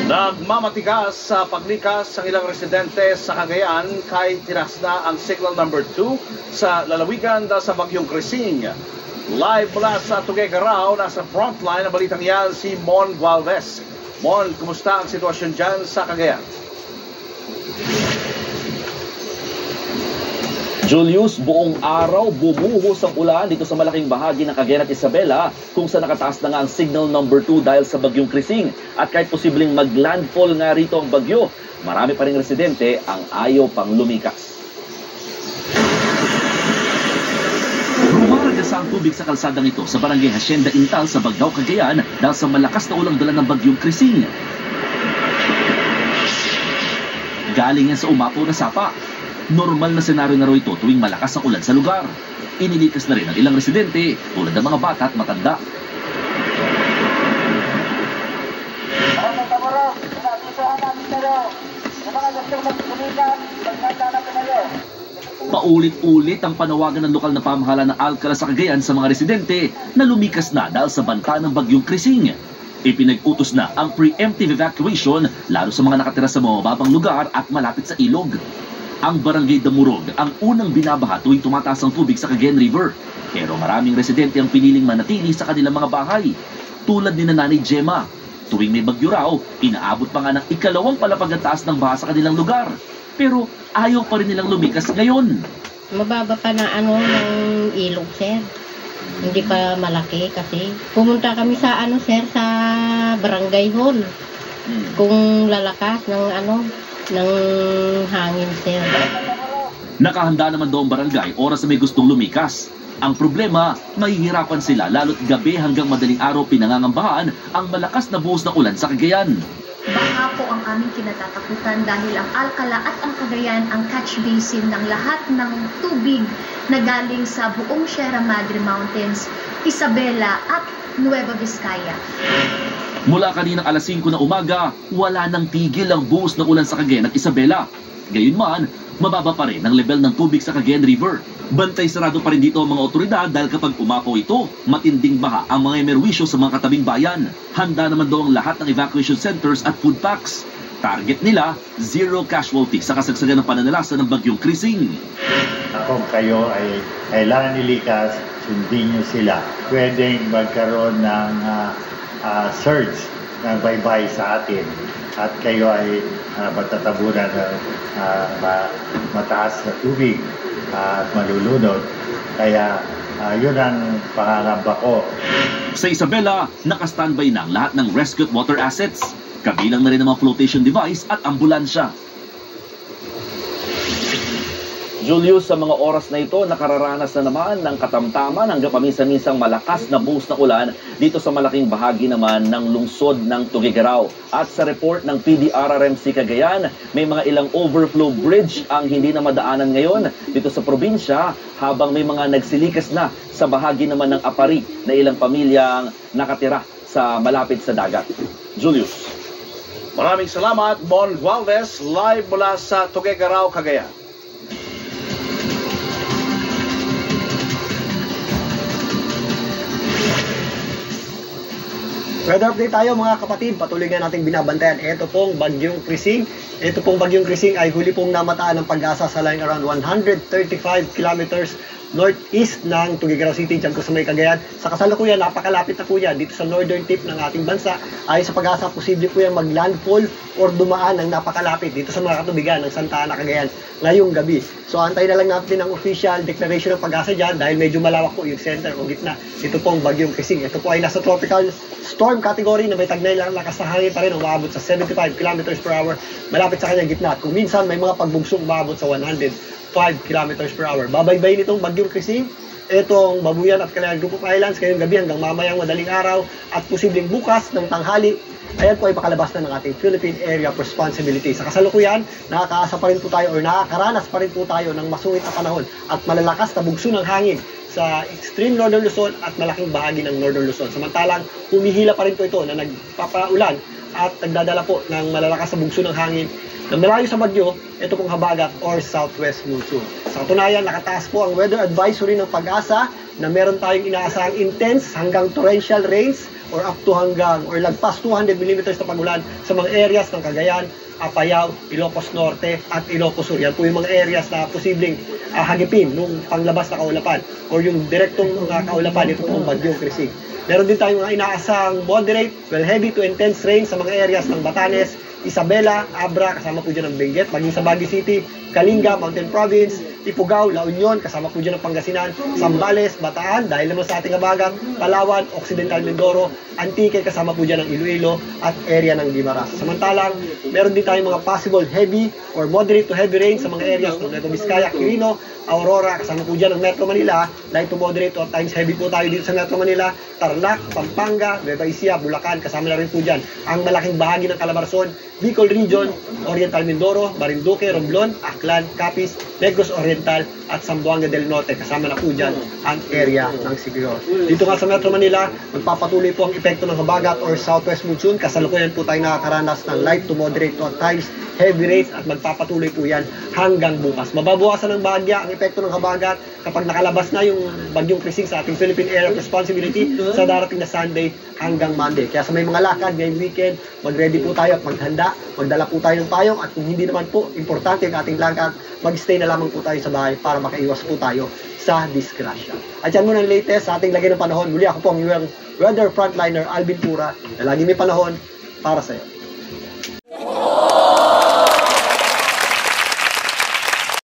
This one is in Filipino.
Nagmamatigas sa paglikas ang ilang residente sa Cagayan kahit tinas na ang signal number 2 sa lalawigan sa Bagyong Crising. Live mula sa Tuguegarao, nasa frontline ng balitang yan si Mon Gualvez. Mon, kumusta ang sitwasyon dyan sa Cagayan? Julius, buong araw bumuhos ang ulan dito sa malaking bahagi ng Cagayan at Isabela kung saan nakataas na nga ang signal number 2 dahil sa Bagyong Crising. At kahit posibleng maglandfall nga rito ang bagyo, marami pa ring residente ang ayaw pang lumikas. Rumaragasa ang tubig sa kalsadang ito sa barangay Hacienda Intal sa Bagao, Cagayan dahil sa malakas na ulang dala ng Bagyong Crising. Galing yan sa umapaw na sapa. Normal na senaryo na raw ito tuwing malakas ang ulan sa lugar. Inilikas na rin ang ilang residente tulad ng mga bata at matanda. Paulit-ulit ang panawagan ng lokal na pamahalaan ng Alcala sa Cagayan sa mga residente na lumikas na dahil sa banta ng Bagyong Crising. Ipinag-utos na ang preemptive evacuation lalo sa mga nakatira sa mababang lugar at malapit sa ilog. Ang Barangay Damurog ang unang binabaha tuwing tumataas ang tubig sa Cagayan River. Pero maraming residente ang piniling manatili sa kanilang mga bahay. Tulad ni Nanay Gemma, tuwing may bagyo raw, inaabot pa nga ng ikalawang palapag ang taas ng baha sa kanilang lugar. Pero ayaw pa rin nilang lumikas ngayon. Mababa pa na ng ilog, sir. Hindi pa malaki kasi. Pumunta kami sa sir, sa Barangay Hall. Kung lalakas ng hangin, sir. Nakahanda naman daw ang barangay oras na may gustong lumikas. Ang problema, mahihirapan sila lalo't gabi hanggang madaling araw pinangangambahan ang malakas na buhos ng ulan sa Cagayan. Baha po ang aming kinatatakutan dahil ang Alcala at ang Cagayan ang catch basin ng lahat ng tubig na galing sa buong Sierra Madre Mountains, Isabela at Nueva Vizcaya. Mula kaninang alas 5 ng umaga, wala nang tigil ang buhos ng ulan sa Cagayan at Isabela. Gayunman, mababa pa rin ang level ng tubig sa Cagayan River. Bantay sarado pa rin dito ang mga otoridad dahil kapag umapaw ito, matinding baha ang mga emerwisyo sa mga katabing bayan. Handa naman daw ang lahat ng evacuation centers at food packs. Target nila, 0 casualty sa kasagsagan ng pananalasa ng Bagyong Crising. Kung kayo ay kailangan nilikas, sundin nyo sila. Pwedeng magkaroon ng surge ng baybay sa atin at kayo ay matatabunan ng mataas na tubig at malulunod. Kaya yun ang pangangamba ko. Sa Isabela, naka-standby na ang lahat ng rescue water assets. Kabilang na rin ang mga flotation device at ambulansya. Julius, sa mga oras na ito, nakararanas na naman ng katamtaman hanggang paminsan-minsang malakas na buhos na ulan dito sa malaking bahagi naman ng lungsod ng Tuguegarao. At sa report ng PDRRMC Cagayan, may mga ilang overflow bridge ang hindi na madaanan ngayon dito sa probinsya habang may mga nagsilikas na sa bahagi naman ng Apari na ilang pamilyang nakatira sa malapit sa dagat. Julius. Maraming salamat, Mon Gualvez, live mula sa Tuguegarao, Cagayan. Weather update tayo mga kapatid, patuloy nga nating binabantayan. Ito pong Bagyong Crising. Ito pong Bagyong Crising ay huli pong namataan ng Pag-asa sa line around 135 kilometers northeast ng Tuguegarao City, dyan po sa may Cagayan. Sa kasalukuyan, napakalapit na po yan dito sa northern tip ng ating bansa. Ayon sa Pag-asa, posible po yan mag-landfall or dumaan ng napakalapit dito sa mga katubigan ng Santa Ana, Cagayan ngayong gabi. So antay na lang natin ang official declaration ng Pag-asa dyan dahil medyo malawak po yung center o gitna. Ito pong Bagyong Crising. Ito po ay nasa tropical storm category na may tagnay lang lakas na hangin pa rin, umabot sa 75 kilometers per hour malapit sa kanyang gitna. At kung minsan may mga pagbugsong umabot sa 105 kilometers per hour. Babaybay nitong Bagyong Crising itong Babuyan at Calayan Group of Islands ngayong gabi hanggang mamayang madaling araw at posibleng bukas ng tanghali. Ayan po ay pakalabas na ng ating Philippine Area of Responsibility. Sa kasalukuyan, nakakaasa pa rin po tayo or nakakaranas pa rin po tayo ng masungit na panahon at malalakas na bugso ng hangin sa extreme Northern Luzon at malaking bahagi ng Northern Luzon. Samantalang, humihila pa rin po ito na nagpapaulan at nagdadala po ng malalakas na bugso ng hangin na malayo sa bagyo, ito pong habagat or southwest monsoon. Sa katunayan, nakataas po ang weather advisory ng Pag-asa na meron tayong inaasahang intense hanggang torrential rains or up to hanggang or lagpas 200 millimeters na pagulan sa mga areas ng Cagayan, Apayao, Ilocos Norte at Ilocos Sur. Yan po yung mga areas na posibleng hagipin nung panglabas na kaulapan or yung direktong kaulapan ito pong Bagyong Krising. Meron din tayong mga inaasahang moderate, heavy to intense rain sa mga areas ng Batanes, Isabela, Abra, kasama po dyan ang Benguet, maging sa Baguio City, Kalinga, Mountain Province, Ifugao, La Union, kasama po dyan ang Pangasinan, Zambales, Bataan, dahil naman sa ating habagat, Palawan, Occidental Mindoro, Antique, kasama po dyan ang Iloilo at area ng Guimaras. Samantalang, meron din tayong mga possible heavy or moderate to heavy rain sa mga areas ng Nueva Vizcaya, Quirino, Aurora, kasama po dyan ang Metro Manila, light to moderate or times heavy po tayo dito sa Metro Manila, Tarlac, Pampanga, Nueva Ecija, Bulacan, kasama na rin po dyan ang malaking bahagi ng Calabarzon, Bicol Region, Oriental Mindoro, Marinduque, Romblon, Aklan, Capiz, Negros Oriental at Zamboanga del Norte. Kasama na po dyan ang area ng Siquijor. Dito nga sa Metro Manila, magpapatuloy po ang epekto ng habagat or southwest monsoon. Kasalukuyan po tayo nakakaranas ng light to moderate to at times heavy rains at magpapatuloy po yan hanggang bukas. Mababawasan ng bahagya ang epekto ng habagat kapag nakalabas na yung Bagyong Krising sa ating Philippine Area of Responsibility sa darating na Sunday hanggang Monday. Kaya sa may mga lakad ngayong weekend, mag-ready po tayo at maghanda, magdala po tayo ng payong at kung hindi naman po importante ang ating lakad, mag-stay na lamang po tayo sa bahay para makaiwas po tayo sa disgrasya. At yan muna ang latest sa ating lagay ng panahon. Muli ako po ang weather frontliner Alvin Pura na lagi may panahon para sa iyo.